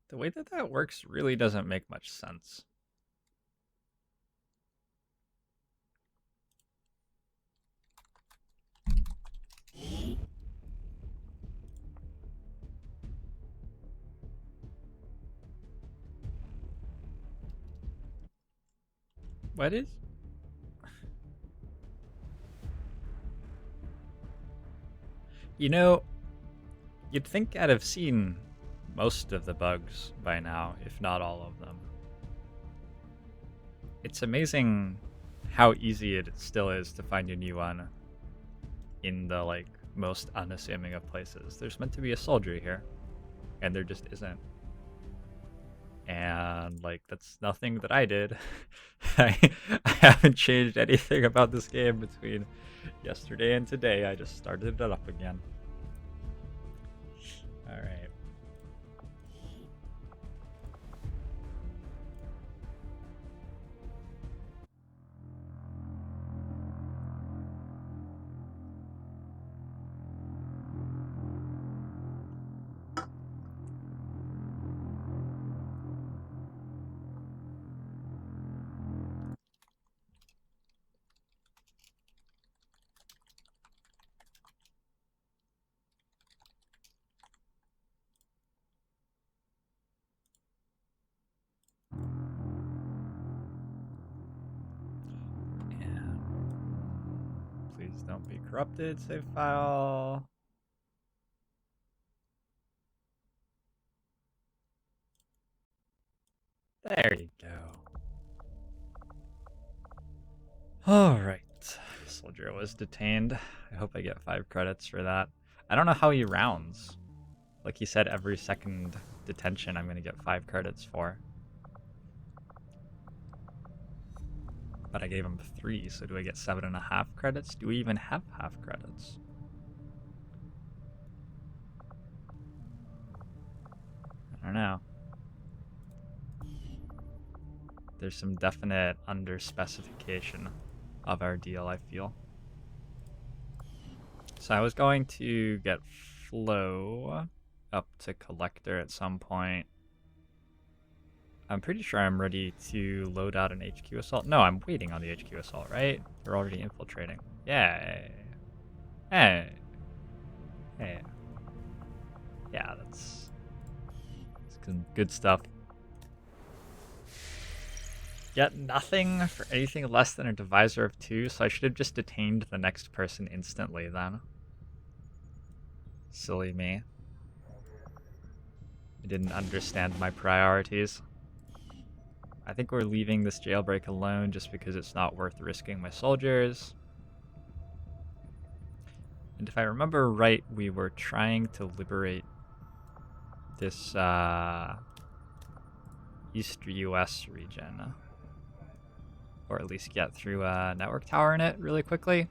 The way that that works really doesn't make much sense. What is? You know, you'd think I'd have seen most of the bugs by now, if not all of them. It's amazing how easy it still is to find a new one in the like most unassuming of places. There's meant to be a soldier here, and there just isn't. And like that's nothing that I did. I haven't changed anything about this game between yesterday and today. I just started it up again. All right. And please don't be corrupted. Save file. There you go. All right. Soldier was detained. I hope I get 5 credits for that. I don't know how he rounds. Like he said, every second detention I'm going to get 5 credits for. But I gave him 3, so do I get 7.5 credits? Do we even have half credits? I don't know. There's some definite under-specification of our deal, I feel. So I was going to get Flow up to Collector at some point. I'm pretty sure I'm ready to load out an HQ assault. No, I'm waiting on the HQ assault, right? They're already infiltrating. Yay. Hey. Hey. Yeah, that's good stuff. Get nothing for anything less than a divisor of 2, so I should have just detained the next person instantly then. Silly me. I didn't understand my priorities. I think we're leaving this jailbreak alone just because it's not worth risking my soldiers. And if I remember right, we were trying to liberate this East US region. Or at least get through a network tower in it really quickly.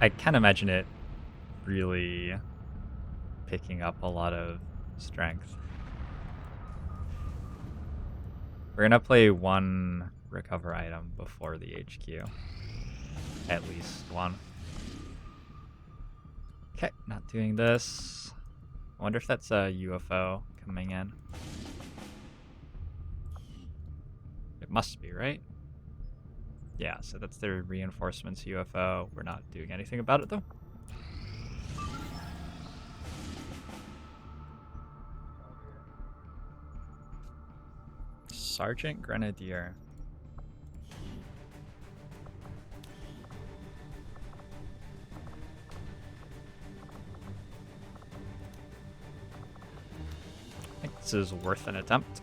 I can't imagine it really picking up a lot of strength. We're gonna play 1 recover item before the HQ. At least 1. Okay, not doing this. I wonder if that's a UFO coming in. It must be, right? Yeah, so that's their reinforcements UFO. We're not doing anything about it, though. Sergeant Grenadier. I think this is worth an attempt.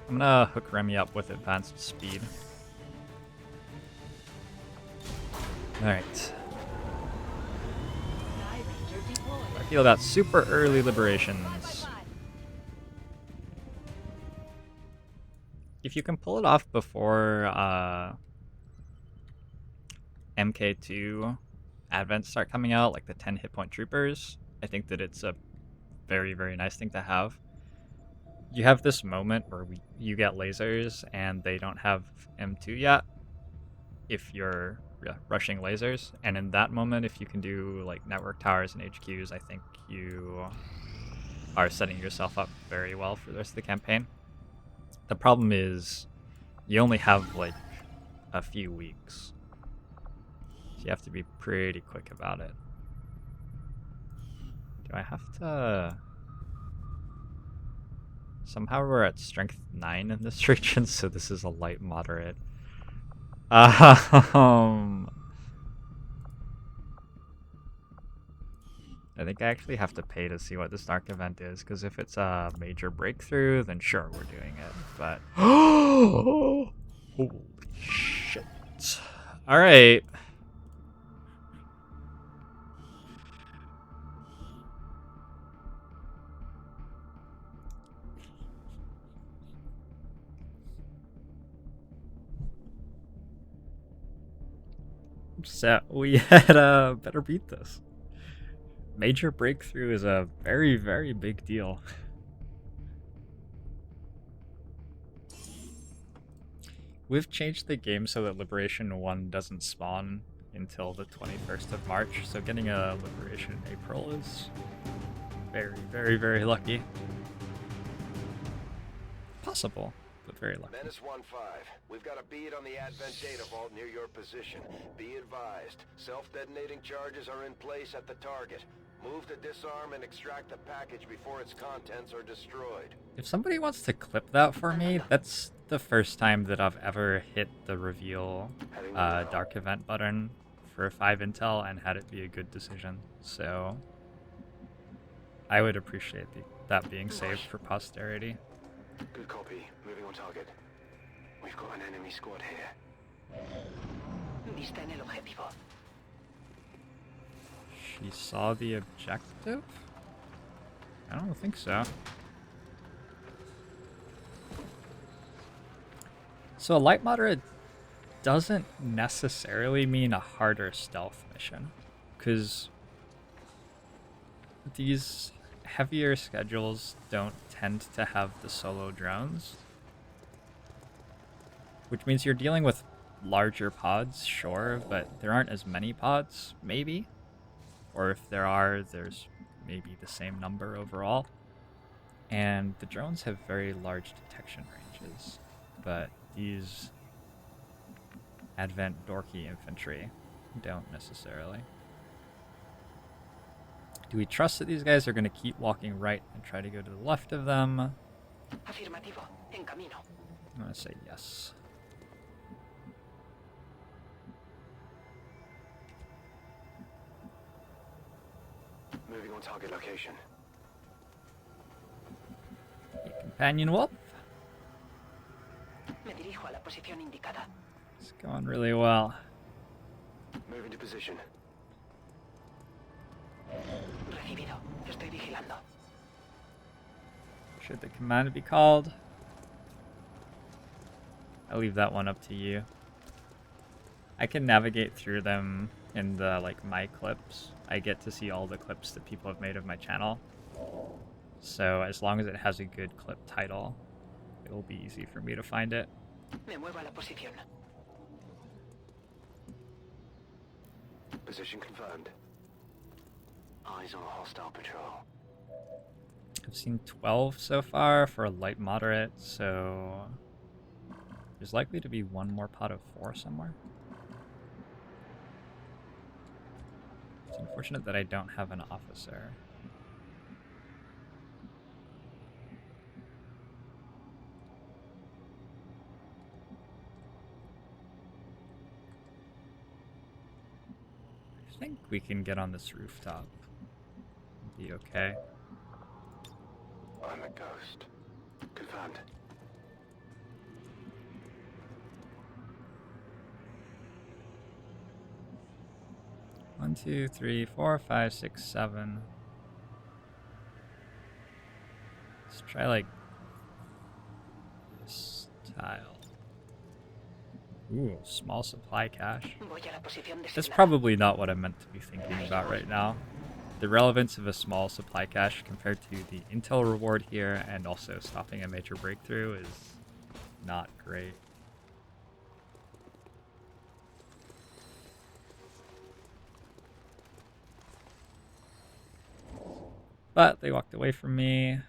I'm gonna hook Remy up with advanced speed. Alright. I feel about super early liberations. If you can pull it off before MK2 advents start coming out, like the 10 hit point troopers, I think that it's a very, very nice thing to have. you have this moment where you get lasers and they don't have M2 yet if you're rushing lasers, and in that moment, if you can do like network towers and HQs, I think you are setting yourself up very well for the rest of the campaign. The problem is you only have like a few weeks, so you have to be pretty quick about it. Do I have to... Somehow we're at strength 9 in this region, so this is a light moderate. I think I actually have to pay to see what this dark event is, because if it's a major breakthrough, then sure, we're doing it, but... Holy shit. Alright. So, we had better beat this. Major breakthrough is a very, very big deal. We've changed the game so that Liberation 1 doesn't spawn until the 21st of March, so getting a Liberation in April is very, very, very lucky. Possible, but very lucky. Menace 1-5. We've got a bead on the Advent data vault near your position. Be advised, self-detonating charges are in place at the target. Move to disarm and extract the package before its contents are destroyed. If somebody wants to clip that for me, that's the first time that I've ever hit the reveal dark event button for 5 intel and had it be a good decision. So I would appreciate that being saved for posterity. Good copy. Moving on target. We've got an enemy squad here. Vista en el objetivo. She saw the objective? I don't think so. So a light moderate doesn't necessarily mean a harder stealth mission, because these heavier schedules don't tend to have the solo drones, which means you're dealing with larger pods, sure, but there aren't as many pods, maybe. Or if there are, there's maybe the same number overall. And the drones have very large detection ranges, but these Advent dorky infantry don't necessarily. Do we trust that these guys are going to keep walking right and try to go to the left of them? Afirmativo. En camino. I'm going to say yes. Moving on target location. Companion wolf. Me dirijo a la posición indicada. It's going really well. Moving to position. Recibido. Estoy vigilando. Should the command be called? I'll leave that one up to you. I can navigate through them in the my clips. I get to see all the clips that people have made of my channel. So as long as it has a good clip title, it'll be easy for me to find it. Me muevo a la posición. Position confirmed. Eyes on a hostile patrol. I've seen 12 so far for a light moderate, so there's likely to be one more pot of 4 somewhere. It's unfortunate that I don't have an officer. I think we can get on this rooftop. Be okay. I'm a ghost. Confirmed. One, 2, 3, 4, 5, 6, 7. Let's try this tile. Ooh, small supply cache. Voy a la posición That's designada. probably not what I meant to be thinking about right now. the relevance of a small supply cache compared to the intel reward here and also stopping a major breakthrough is not great. But they walked away from me.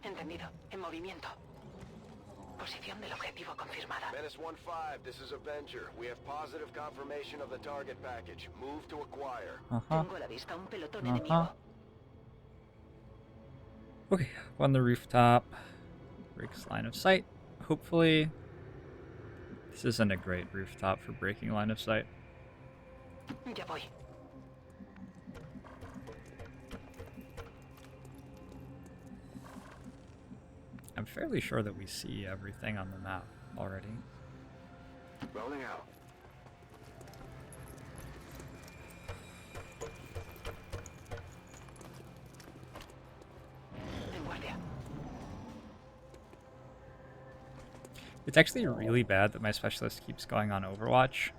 Entendido. En movimiento. Posición del objetivo confirmada. Menace 1-5, this is Avenger. We have positive confirmation of the target package. Move to acquire. Tengo a la vista un pelotón enemigo. Okay, up on the rooftop. Breaks line of sight. Hopefully, this isn't a great rooftop for breaking line of sight. Ya voy. I'm fairly sure that we see everything on the map already. Rolling out. En guardia. It's actually really bad that my specialist keeps going on Overwatch.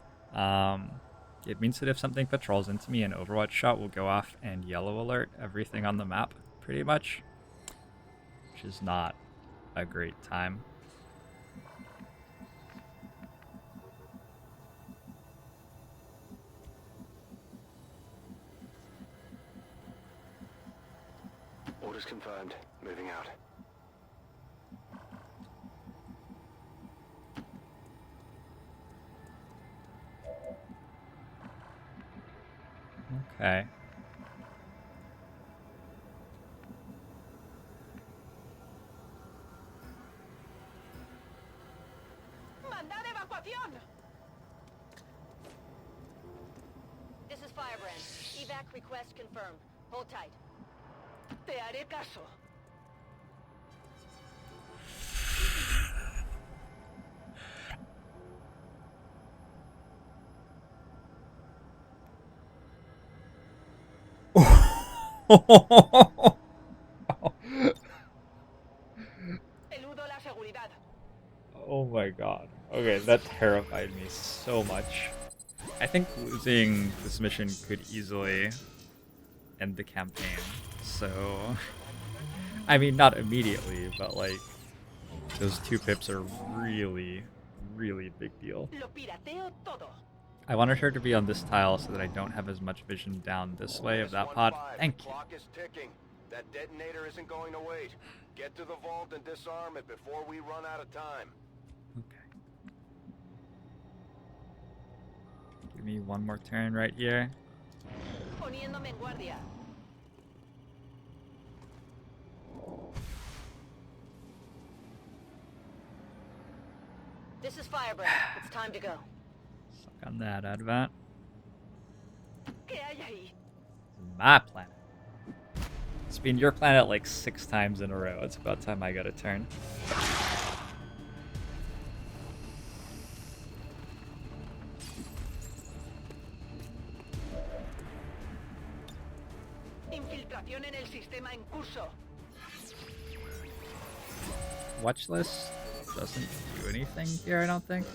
It means that if something patrols into me, an Overwatch shot will go off and yellow alert everything on the map, pretty much. Which is not a great time. Orders confirmed. Moving out. Okay. ¡Mandad evacuación! This is Firebrand. Evac request confirmed. Hold tight. Te haré caso. Eludo la seguridad. Oh my god. Okay, that terrified me so much. I think losing this mission could easily end the campaign. So, I mean, not immediately, but like, those 2 pips are really, really big deal. Lo pirateo todo. I wanted her to be on this tile so that I don't have as much vision down this way of that pod. Thank you. Clock is ticking. That detonator isn't going to wait. Get to the vault and disarm it before we run out of time. Okay. Give me one more turn right here. Poniéndome en guardia. This is Firebrand. It's time to go. Suck on that, Advent. ¿Qué hay ahí? My planet. It's been your planet like 6 times in a row. It's about time I got a turn. Infiltración en el sistema en curso. Watch list doesn't do anything here, I don't think.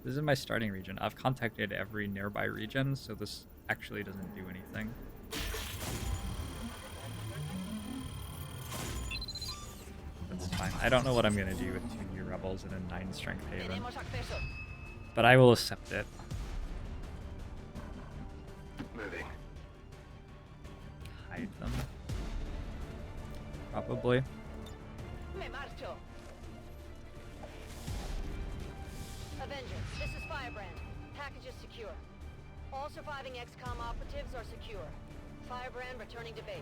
This is my starting region. I've contacted every nearby region, so this actually doesn't do anything. That's fine. I don't know what I'm gonna do with 2 new rebels and a 9 strength haven, Tenemos acceso. but I will accept it. Moving. Hide them. Probably. Me marcho. Avenger, this is Firebrand. Package is secure. All surviving XCOM operatives are secure. Firebrand returning to base.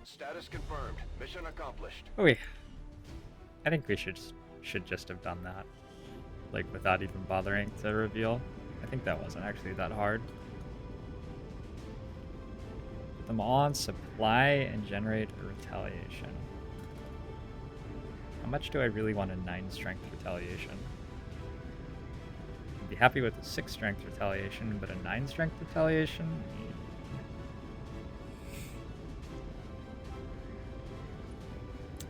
Status confirmed. Mission accomplished. Oh, I think we should just have done that, like without even bothering to reveal. I think that wasn't actually that hard. Put them on supply and generate a retaliation. How much do I really want a 9 strength retaliation? I'd be happy with a 6 strength retaliation, but a 9 strength retaliation?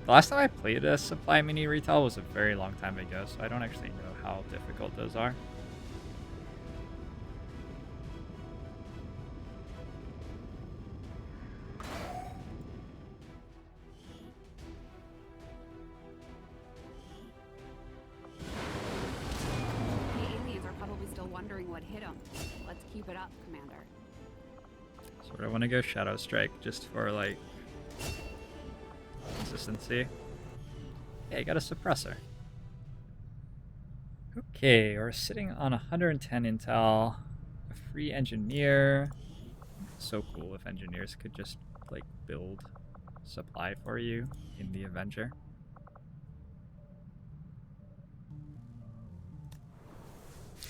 The last time I played a supply mini retail was a very long time ago, so I don't actually know how difficult those are. wondering what hit him. Let's keep it up, Commander. Sort of want to go Shadow Strike just for, like, consistency. Yeah, you got a suppressor. Okay, we're sitting on 110 intel. A free engineer. So cool if engineers could just, like, build supply for you in the Avenger.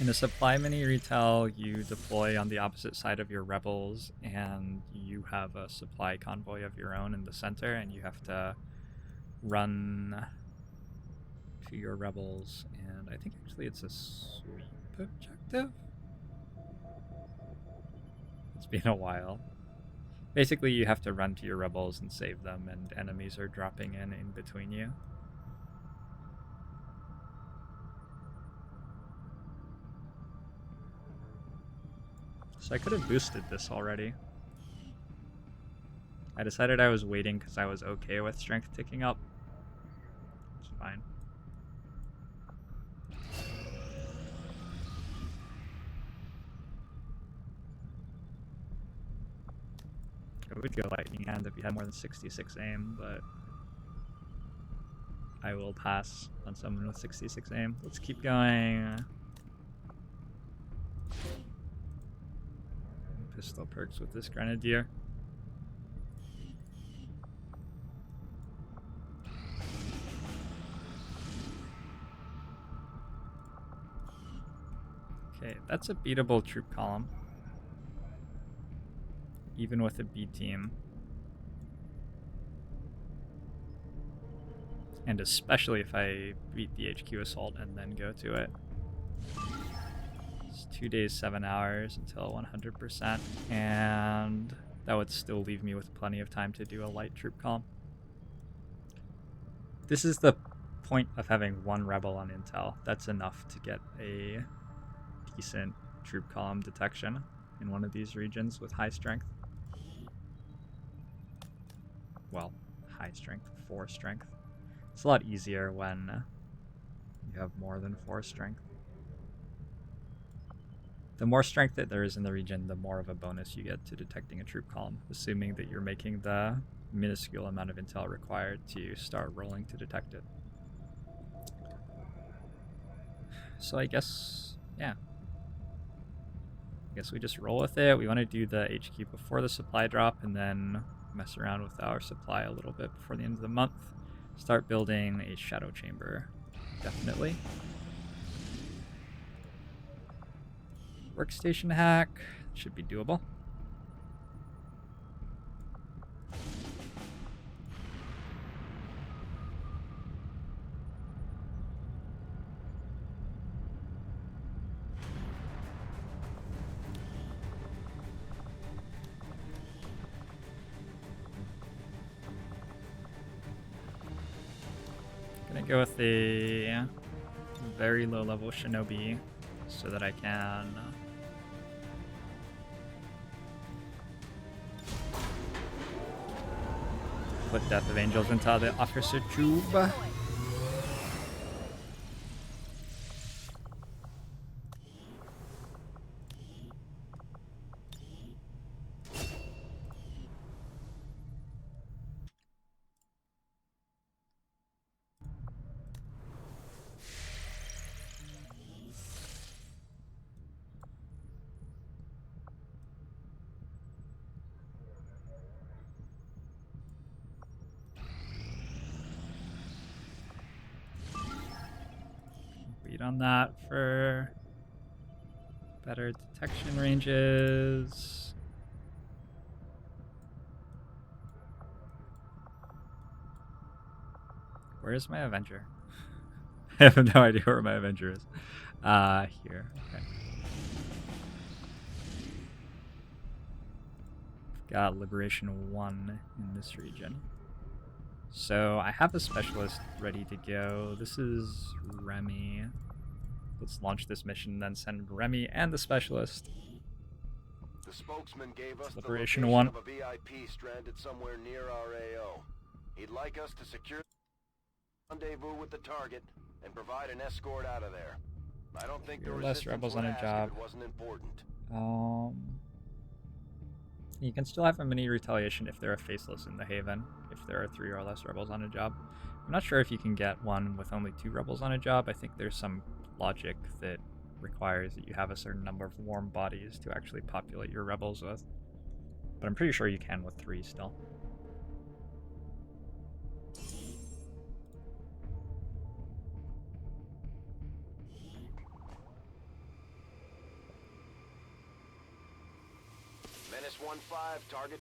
In a supply mini retail, you deploy on the opposite side of your rebels, and you have a supply convoy of your own in the center, and you have to run to your rebels, and I think actually it's a sweep objective? It's been a while. Basically, you have to run to your rebels and save them, and enemies are dropping in between you. So I could have boosted this already. I decided I was waiting because I was okay with strength ticking up. It's fine. I would go lightning hand if you had more than 66 aim, but I will pass on someone with 66 aim. Let's keep going. Pistol perks with this grenadier. Okay, that's a beatable troop column. Even with a B team. And especially if I beat the HQ assault and then go to it. It's 2 days, 7 hours until 100%, and that would still leave me with plenty of time to do a light troop column. This is the point of having one rebel on intel. That's enough to get a decent troop column detection in one of these regions with high strength. Well, high strength, 4 strength. It's a lot easier when you have more than 4 strength. The more strength that there is in the region, the more of a bonus you get to detecting a troop column, assuming that you're making the minuscule amount of intel required to start rolling to detect it. So I guess, yeah. I guess we just roll with it. We want to do the HQ before the supply drop and then mess around with our supply a little bit before the end of the month. Start building a shadow chamber, definitely. Workstation hack should be doable. Gonna go with a very low level shinobi so that I can put Death of Angels into the officer tube. Wait on that for better detection ranges. Where is my Avenger? I have no idea where my Avenger is. Here. Okay. Got Liberation 1 in this region. So I have a specialist ready to go. This is Remy. Let's launch this mission, then send Remy and the specialist. The spokesman gave us Liberation the 1. location of a VIP stranded somewhere near our AO. He'd like us to secure the rendezvous with the target and provide an escort out of there. I don't think the You're less resistance rebels would on a ask job. if it wasn't important. You can still have a mini retaliation if there are faceless in the Haven, if there are 3 or less rebels on a job. I'm not sure if you can get one with only 2 rebels on a job. I think there's some logic that requires that you have a certain number of warm bodies to actually populate your rebels with. But I'm pretty sure you can with 3 still. Menace 1-5, target